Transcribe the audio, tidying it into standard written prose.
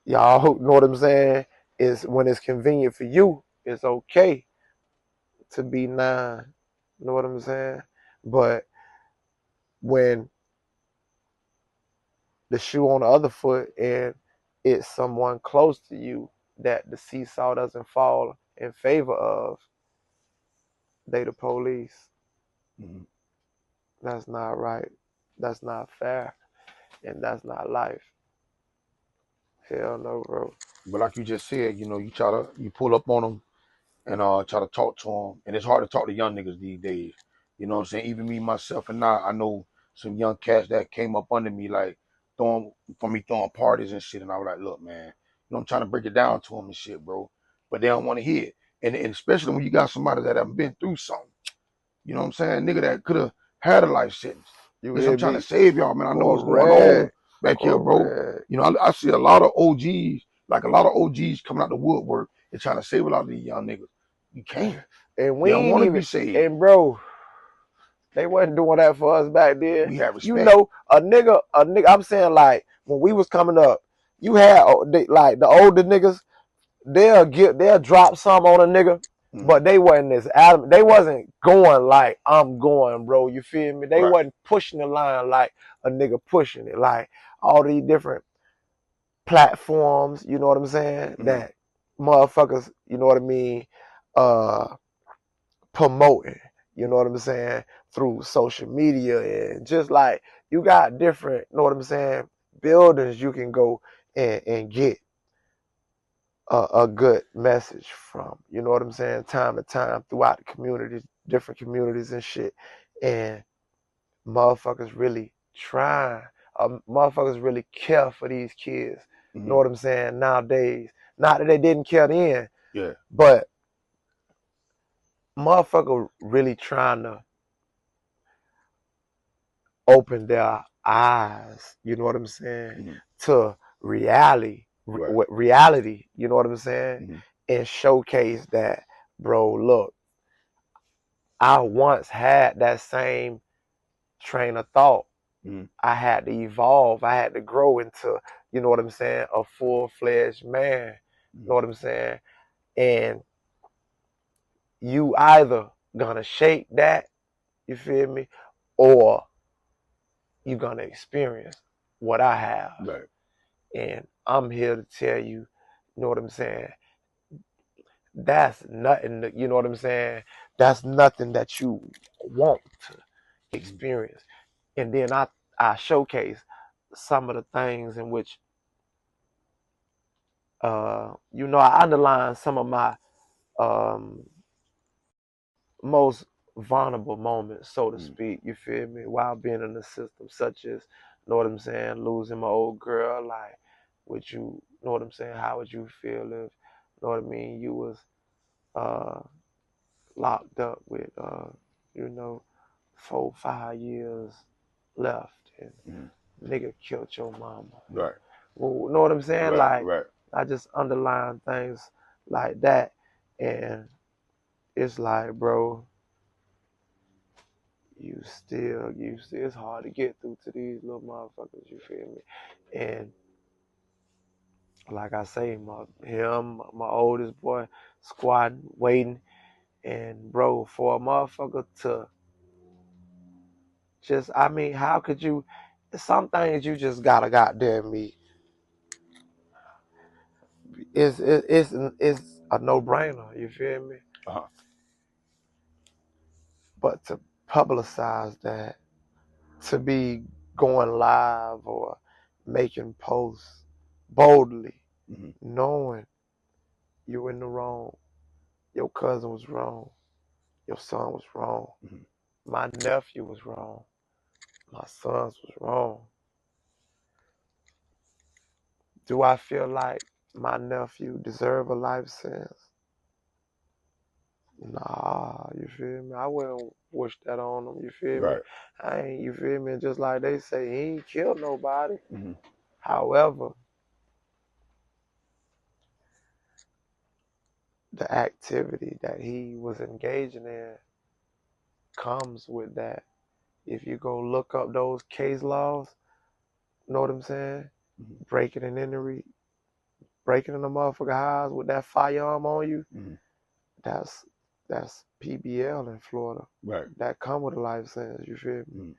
y'all know what I'm saying? Is when it's convenient for you, it's okay to be nine. You know what I'm saying? But when the shoe on the other foot and it's someone close to you that the seesaw doesn't fall in favor of, they the police. Mm-hmm. That's not right. That's not fair. And that's not life. Hell no, bro. But like you just said, you pull up on them and try to talk to them, and it's hard to talk to young niggas these days. You know what I'm saying? Even me myself and I know some young cats that came up under me like throwing parties and shit, and I was like, look, man, I'm trying to break it down to them and shit, bro, but they don't want to hear it, and especially when you got somebody that have been through something. You know what I'm saying? Nigga that could have had a life sentence. You Listen, I'm hear trying to me? save y'all, man. I know what's going on Correct. back here, bro. Correct. I see a lot of OGs, like a lot of OGs coming out the woodwork and trying to save a lot of these young niggas. You can't. And They we don't ain't want to even, be saved. and bro, they wasn't doing that for us back then. We have You respect. know, a nigga, I'm saying like when we was coming up, you had like the older niggas, they'll drop some on a nigga, Mm-hmm. but they wasn't as adamant. They wasn't going like I'm going, bro. You feel me? They Right. wasn't pushing the line like a nigga pushing it. Like all these different platforms, you know what I'm saying? Mm-hmm. That motherfuckers, you know what I mean, uh promoting, you know what I'm saying, through social media and just like you got different, you know what I'm saying, buildings you can go and get a good message from. You know what I'm saying? Time to time throughout the communities, different communities and shit. And motherfuckers really trying. Motherfuckers really care for these kids. You know Mm-hmm. what I'm saying? Nowadays, not that they didn't care then, Yeah. but motherfucker really trying to open their eyes. You know what I'm saying? Mm-hmm. To reality, Right. reality. You know what I'm saying? Mm-hmm. And showcase that, bro. Look, I once had that same train of thought. Mm-hmm. I had to evolve. I had to grow into, you know what I'm saying, a full-fledged man. You know what I'm saying? And you either gonna shake that, you feel me, or you gonna experience what I have. Right. And I'm here to tell you, you know what I'm saying? That's nothing, you know what I'm saying? That's nothing that you want to Mm-hmm. experience. And then I showcase some of the things in which I underline some of my um most vulnerable moments, so to Mm-hmm. speak, you feel me, while being in the system, such as, you know what I'm saying, losing my old girl, like, would you know what I'm saying, how would you feel if, you know what I mean, you was uh locked up with you know, 4, 5 years left and Mm-hmm. nigga killed your mama. Right. Well, you know what I'm saying? Right. Like, Right. I just underline things like that. And it's like, bro, it's hard to get through to these little motherfuckers, you feel me? And like I say, my oldest boy, squatting, waiting, and bro, for a motherfucker to just, I mean, how could you, some things you just gotta goddamn me. It's a no brainer, you feel me? Uh-huh. But to publicize that, to be going live or making posts boldly, Mm-hmm. knowing you're in the wrong, your cousin was wrong, your son was wrong, Mm-hmm. my nephew was wrong, my sons was wrong. Do I feel like my nephew deserve a life sentence? Nah, you feel me? I wouldn't wish that on him, you feel me? Right. I ain't, you feel me? Just like they say, he ain't killed nobody. Mm-hmm. However, the activity that he was engaging in comes with that. If you go look up those case laws, know what I'm saying? Mm-hmm. Breaking and entering, breaking in the motherfucker house with that firearm on you, Mhm. that's PBL in Florida. Right. That come with a life sentence. You feel me? Mhm.